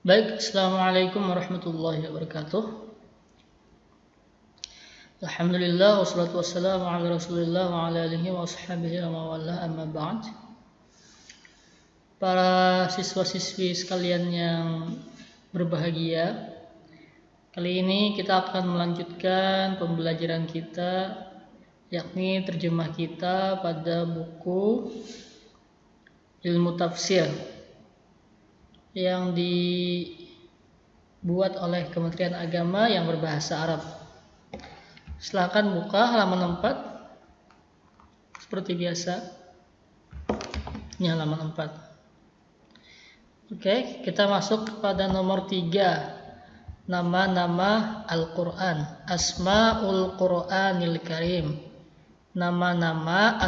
Baik, Assalamualaikum warahmatullahi wabarakatuh. Alhamdulillah, wassalatu wassalamu ala rasulillah wa ala alihi wa ashabihi wa mawala amma ba'd. Para siswa-siswi sekalian yang berbahagia, kali ini kita akan melanjutkan pembelajaran kita, yakni terjemah kita pada buku ilmu tafsir yang dibuat oleh Kementerian Agama yang berbahasa Arab. Silakan buka halaman 4 seperti biasa. Ini halaman 4. Oke, kita masuk kepada nomor 3. Nama-nama Al-Quran, Asma'ul Quranil Karim. Nama-nama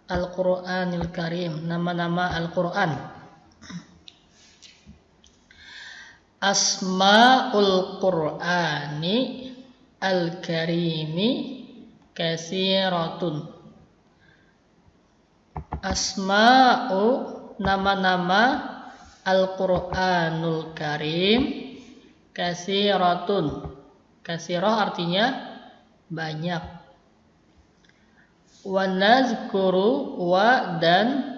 Al-Quranil Karim, nama-nama Al-Quran. Asma'ul Qur'ani Al-Karimi kasiratun. Asma'u nama-nama Al-Qur'anul Karim kasiratun. Kasirah artinya banyak. Wa nazkuru dan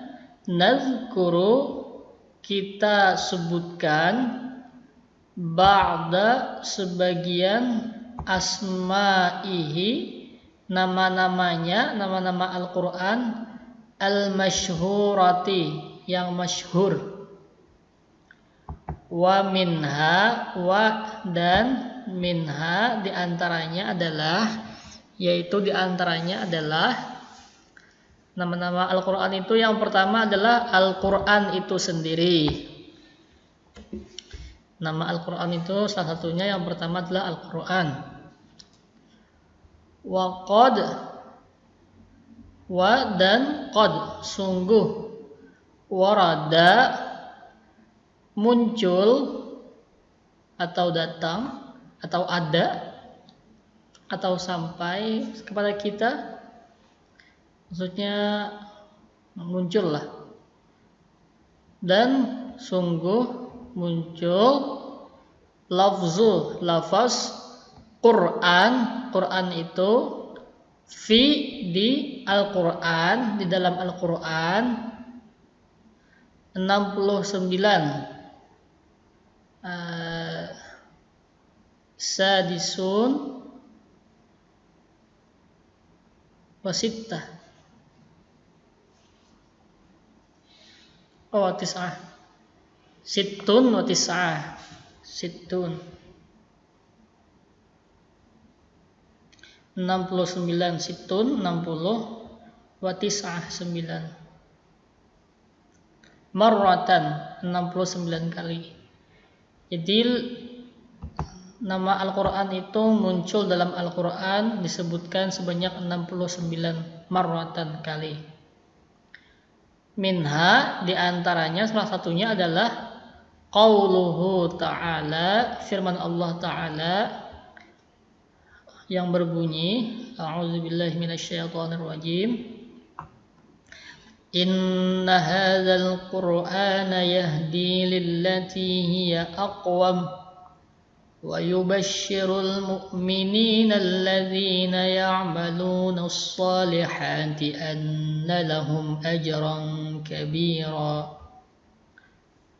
nazkuru kita sebutkan ba'da sebagian asma'ihi nama-namanya, nama-nama Al-Quran al-masyhurati yang masyhur. Wa dan minha diantaranya adalah nama-nama Al-Quran itu yang pertama adalah Al-Quran itu sendiri. Nama Al-Quran itu salah satunya yang pertama adalah Al-Quran. Wa dan qad sungguh warada muncul atau datang atau ada atau sampai kepada kita, maksudnya muncul lah. Dan sungguh muncul lafaz Quran itu di Al-Quran, di dalam Al-Quran 69 sadisun wasittah tis'ah sittun wa tis'ah sittun 69 sittun 60 wa tis'ah 9 marratan 69 kali. Jadi nama Al-Quran itu muncul dalam Al-Quran disebutkan sebanyak 69 marratan kali. Minha diantaranya salah satunya adalah qauluhu ta'ala, firman Allah Ta'ala yang berbunyi a'udzubillahi minasyaitonirrajim, inna hadzal qur'ana yahdi lillati hiya aqwam wa yubashshirul mu'minina alladzina ya'maluna as-salihati anna lahum ajran kabira.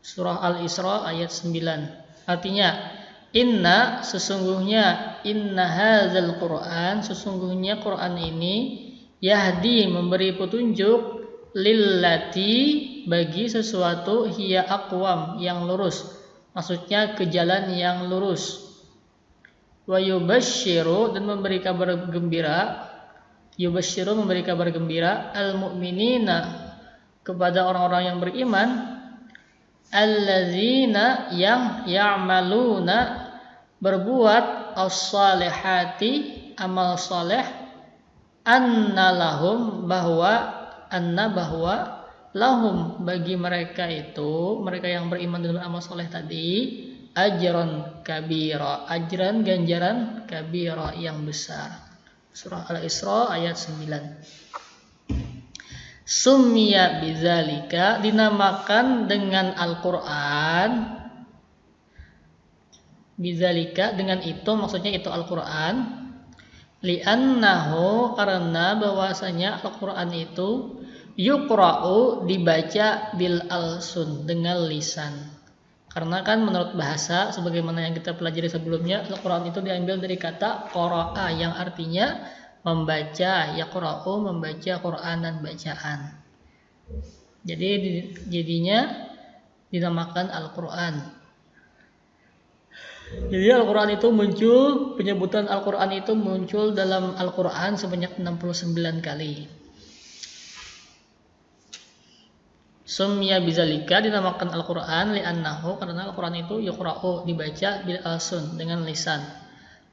Surah Al-Isra ayat 9. Artinya, sesungguhnya hadzal Qur'an, sesungguhnya Qur'an ini yahdi memberi petunjuk lillati bagi sesuatu hiya aqwam yang lurus, maksudnya ke jalan yang lurus. Wa yubashshiru dan memberi kabar gembira, al-mu'minina kepada orang-orang yang beriman, alladzina yang ya'maluna berbuat as-salihati amal saleh, anna lahum bahwa lahum bagi mereka itu, mereka yang beriman dengan amal saleh tadi, ajran kabira, ajran ganjaran kabira yang besar. Surah Al-Isra ayat 9. Summiya bidzalika, dinamakan dengan Al-Qur'an. Bidzalika, dengan itu, maksudnya itu Al-Qur'an. Li'annahu, karena bahwasanya Al-Qur'an itu yuqra'u, dibaca bil alsun, dengan lisan. Karena kan menurut bahasa, sebagaimana yang kita pelajari sebelumnya, Al-Qur'an itu diambil dari kata qara'a yang artinya membaca, yaqra'u, membaca Qur'anan, bacaan. Jadi jadinya dinamakan Al-Qur'an. Jadi Al-Qur'an itu muncul, penyebutan Al-Qur'an itu muncul dalam Al-Qur'an sebanyak 69 kali. Summiya bidzalika, dinamakan Al-Qur'an li'annahu, karena Al-Qur'an itu yuqra'u, dibaca bil alsun, dengan lisan.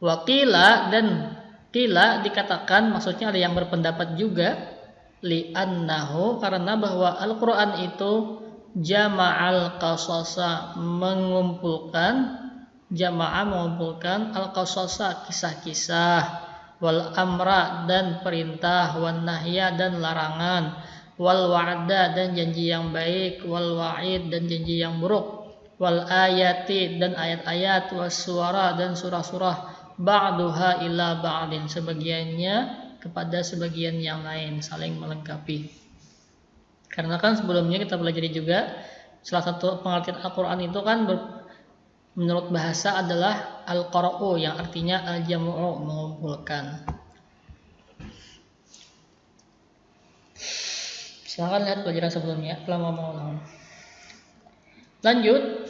Wa qila, dan qila dikatakan, maksudnya ada yang berpendapat juga, li'annahu, karena bahwa Al-Qur'an itu jama'al qasasa, mengumpulkan al-qasasa, kisah-kisah, wal amra, dan perintah, wan nahya, dan larangan, wal wa'da, dan janji yang baik, wal wa'id, dan janji yang buruk, wal ayati, dan ayat-ayat, was suara, dan surah-surah, ba'duha ila ba'din, sebagiannya kepada sebagian yang lain, saling melengkapi. Karena kan sebelumnya kita pelajari juga, salah satu pengertian Al-Qur'an itu kan menurut bahasa adalah al-qara'u, yang artinya al-jam'u, mengumpulkan. Silahkan lihat pelajaran sebelumnya, lama. Lanjut,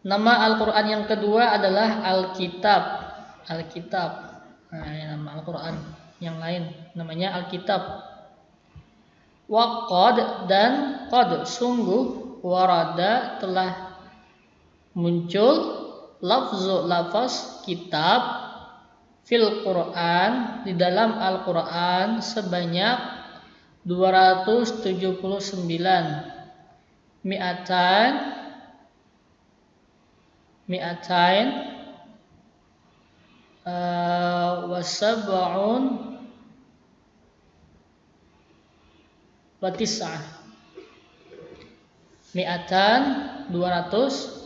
nama Al-Qur'an yang kedua adalah Al-Kitab. Nah, ini nama Al-Qur'an yang lain namanya Al-Kitab. Wa qad, dan qad, sungguh, warada, telah muncul, lafaz kitab, fil Qur'an, di dalam Al-Qur'an sebanyak 279, mi'atain wasab'un wa tis'ah, mi'atan 200,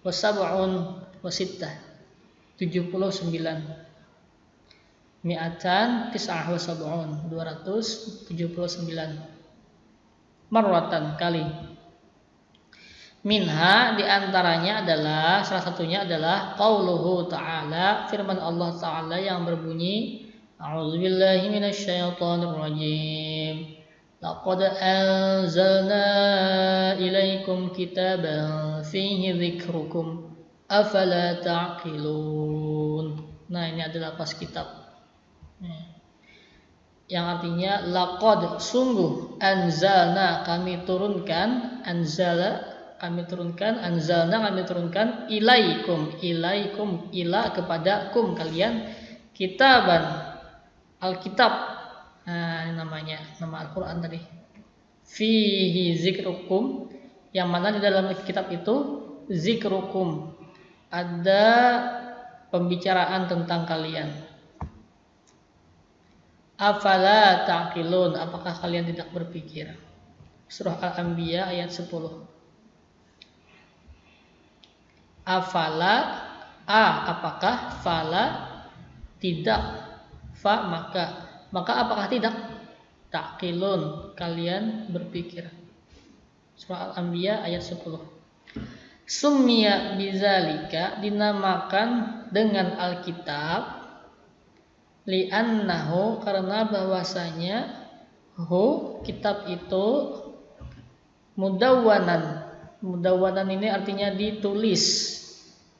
wasab'un wasittah 79, mi'atan tis'ah wasab'un 279, marwatan, kali. Minha, diantaranya adalah, salah satunya adalah qauluhu ta'ala, firman Allah Ta'ala yang berbunyi, a'udzubillahi minasyaitonir rajim, laqad anzalna ilaikum kitaban fihi dzikrukum afala ta'qilun. Nah, ini adalah lafaz kitab, yang artinya laqad, sungguh, anzalna, kami turunkan, ilaikum, ila, kepada, kum, kalian, kitaban, Alkitab. Nah, ini namanya, nama Al-Qur'an tadi. Fihi zikrukum, yang mana di dalam kitab itu zikrukum, ada pembicaraan tentang kalian. Afala ta'qilun, apakah kalian tidak berpikir? Surah Al-Anbiya ayat 10. Afala, apakah, fala, tidak, fa, maka apakah tidak, ta'qilun, kalian berpikir. Surah Al-Anbiya ayat 10. Summiya bidzalika, dinamakan dengan Alkitab, li'annahu, karena bahwasanya kitab itu mudawwanan ini artinya ditulis,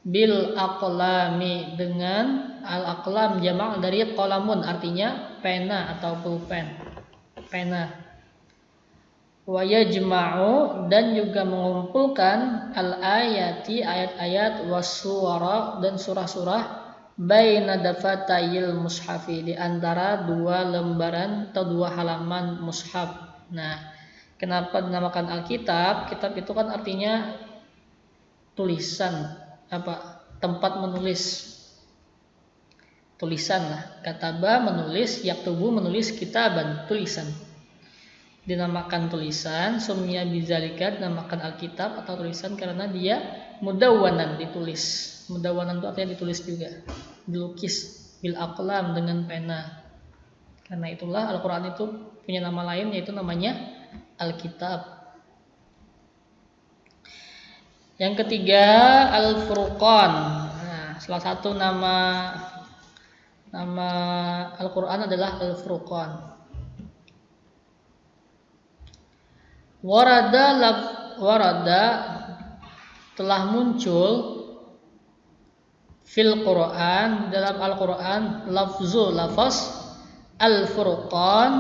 bil aqlami, dengan al-aqlam, jamak dari qalamun, artinya pena atau pulpen, pena. Wa yajma'u, dan juga mengumpulkan al-ayati, ayat-ayat, was-suwara, dan surah-surah, baina dafatayil mushafi, di antara dua lembaran atau dua halaman mushaf. Nah, kenapa dinamakan Alkitab? Kitab itu kan artinya tulisan, tempat menulis, tulisan lah. Kataba, menulis, yaktubu, menulis, kitaban, tulisan. dinamakan tulisan, summiya bidzalika dinamakan Alkitab atau tulisan karena dia mudawwanan, ditulis. Mudawwanan itu artinya ditulis juga, dilukis bil aqlam dengan pena. Karena itulah Al-Qur'an itu punya nama lain yaitu namanya Alkitab. Yang ketiga Al-Furqan. Nah, salah satu nama Al-Qur'an adalah Al-Furqan. Warada telah muncul fil Quran, dalam Al-Quran, lafaz Al-Furqan.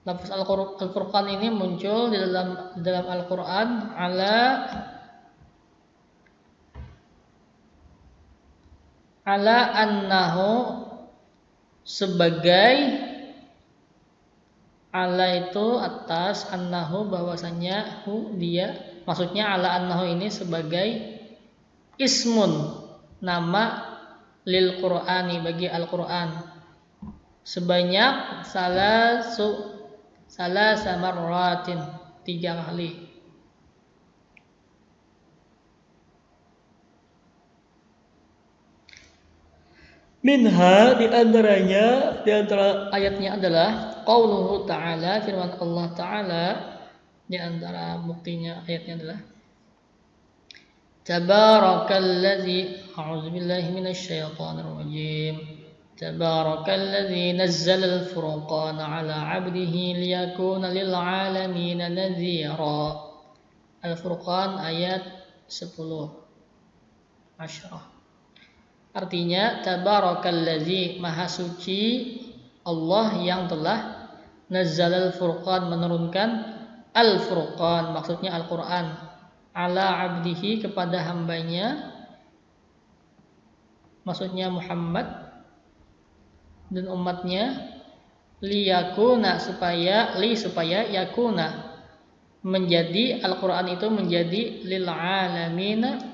Lafaz Al-Furqan ini muncul di dalam Al-Quran ala annahu, sebagai, ala itu atas, annahu bahwasanya dia, maksudnya ala annahu ini sebagai ismun, nama lil Qur'ani, bagi Al-Qur'an, sebanyak salasa marratin, 3 kali. Minha, di antara ayatnya adalah qauluhu ta'ala, firman Allah Ta'ala. Di antara buktinya ayatnya adalah Tabarakalladzi, a'udzubillahi minasyaitonir rajim. Tabarakalladzi nazzala al-furqana 'ala 'abdihi liyakuna lil 'alamin nadhira. Al-Furqan ayat 10. Artinya Tabarakalladzi, maha suci Allah yang telah nazzala al-Furqan, menurunkan Al-Furqan, maksudnya Al-Quran, ala abdihi, kepada hambanya, maksudnya Muhammad dan umatnya, liyakuna, supaya yakuna, menjadi, Al-Quran itu menjadi lil alamina,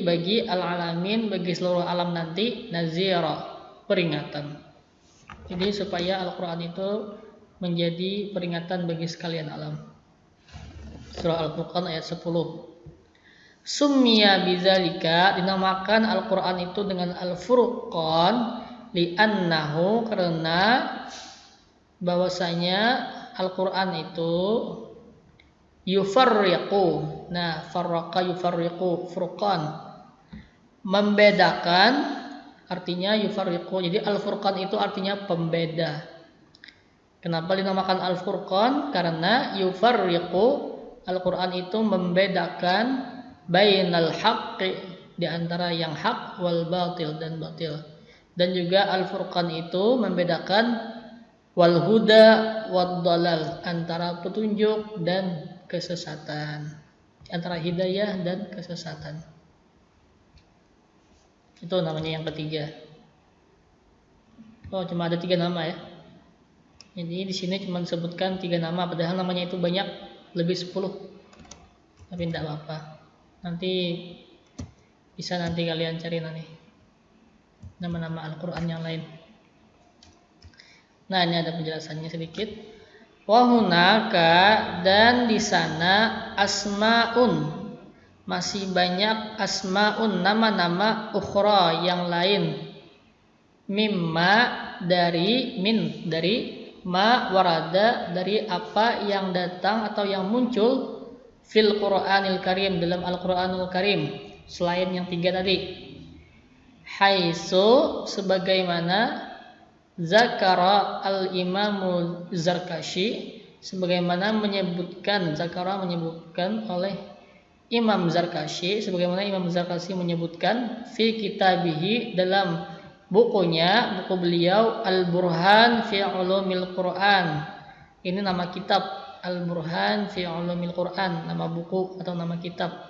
bagi al-alamin, bagi seluruh alam nanti, nazira, peringatan. Jadi supaya Al-Quran itu menjadi peringatan bagi sekalian alam. Surah Al-Furqan ayat 10. Summiya bidzalika, dinamakan Al-Quran itu dengan Al-Furqan, li'annahu, karena bahwasanya Al-Quran itu yufarriqu. Nah, farraqa yufarriqu, furqan, membedakan, artinya yufarriqu. Jadi Al-Furqan itu artinya pembeda. Kenapa dinamakan Al-Furqan? Karena yufarriqu, Al-Quran itu membedakan bainal haqqi, di antara yang hak, wal batil, dan batil. Dan juga Al-Furqan itu membedakan wal huda wad dalal, antara petunjuk dan kesesatan, antara hidayah dan kesesatan. Itu namanya yang ketiga. Oh, cuma ada 3 nama ya. Jadi di sini cuma disebutkan 3 nama, padahal namanya itu banyak, lebih 10. Tapi tidak apa-apa. Nanti bisa kalian cari nanti nama-nama Al-Quran yang lain. Nah, ini ada penjelasannya sedikit. Wa hunaka, dan di sana, asmaun, masih banyak, asmaun, nama-nama, ukhra, yang lain, mimma, dari ma warada, dari apa yang datang atau yang muncul, fil Qur'anil Karim, dalam Al-Qur'anul Karim, selain yang 3 tadi. Haitsu, sebagaimana, zakara al-Imamu Zarkashi, sebagaimana menyebutkan oleh Imam Zarkashi, sebagaimana Imam Zarkashi menyebutkan fi kitabihi, dalam bukunya, buku beliau, Al-Burhan fi Ulumil Quran. Ini nama kitab, Al-Burhan fi Ulumil Quran, nama buku atau nama kitab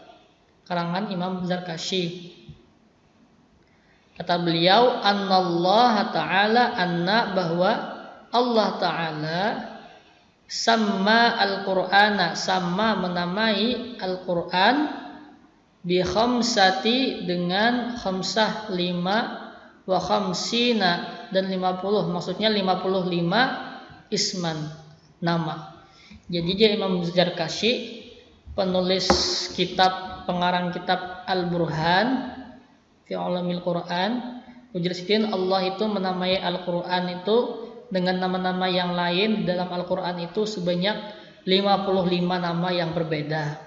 karangan Imam Zarkashi. Kata beliau, annallaha ta'ala, bahwa Allah Ta'ala sama Al-Qur'ana, sama menamai Al-Qur'an, bi khamsati, dengan khamsah 5, wa khamsina dan 50, maksudnya 55 isman, nama. Jadi dia Imam Zarkashi, penulis kitab, pengarang kitab Al-Burhan fi Ulumil Quran, menjelaskan Allah itu menamai Al-Quran itu dengan nama-nama yang lain dalam Al-Quran itu sebanyak 55 nama yang berbeda.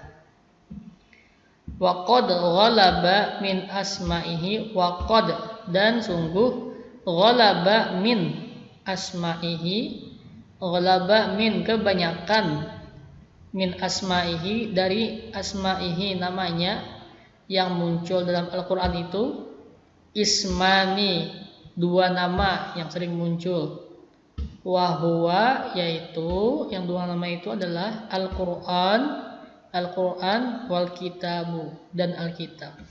Wa qad ghalaba min asma'ihi, wa qad dan sungguh, ghalaba min asma'ihi, ghalaba min kebanyakan, min asma'ihi dari asma'ihi namanya yang muncul dalam Al-Quran itu, ismani dua nama yang sering muncul, wahwa yaitu yang dua nama itu adalah Al-Quran, Al-Quran wal kitabu dan Alkitab.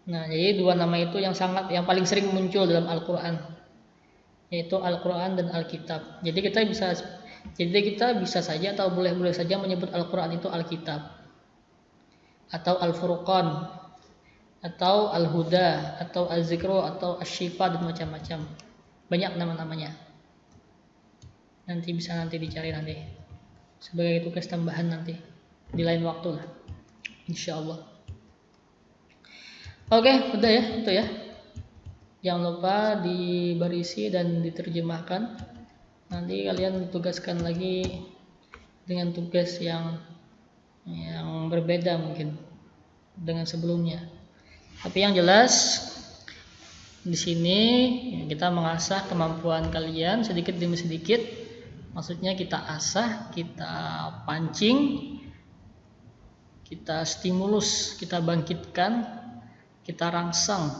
Nah, jadi dua nama itu yang paling sering muncul dalam Al-Quran, yaitu Al-Quran dan Alkitab. Jadi kita bisa saja atau boleh saja menyebut Al-Quran itu Alkitab, atau Al-Furqan, atau Al-Huda, atau Al-Zikru, atau Asy-Syifa dan macam-macam. Banyak nama-namanya. Nanti dicari nanti sebagai tugas tambahan nanti di lain waktu lah, insyaallah. Oke, udah ya, itu ya. Jangan lupa dibarisi dan diterjemahkan. Nanti kalian tugaskan lagi dengan tugas yang berbeda mungkin dengan sebelumnya. Tapi yang jelas di sini kita mengasah kemampuan kalian sedikit demi sedikit. Maksudnya kita asah, kita pancing, kita stimulus, kita bangkitkan, kita rangsang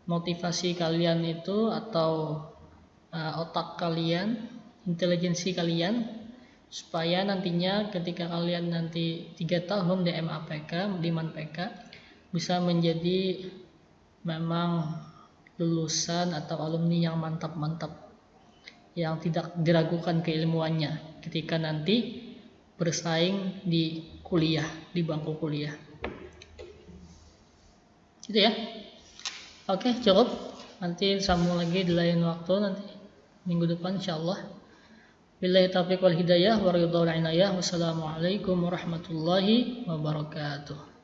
motivasi kalian itu atau otak kalian, intelijensi kalian, supaya nantinya ketika kalian nanti 3 tahun di MAPK, di MANPK, bisa menjadi memang lulusan atau alumni yang mantap-mantap, yang tidak diragukan keilmuannya ketika nanti bersaing di kuliah, di bangku kuliah. Gitu ya. Oke, cukup. Nanti sambung lagi di lain waktu, nanti minggu depan insyaallah. Billahi taufiq wal hidayah wa ridha wal inayah. Wassalamualaikum warahmatullahi wabarakatuh.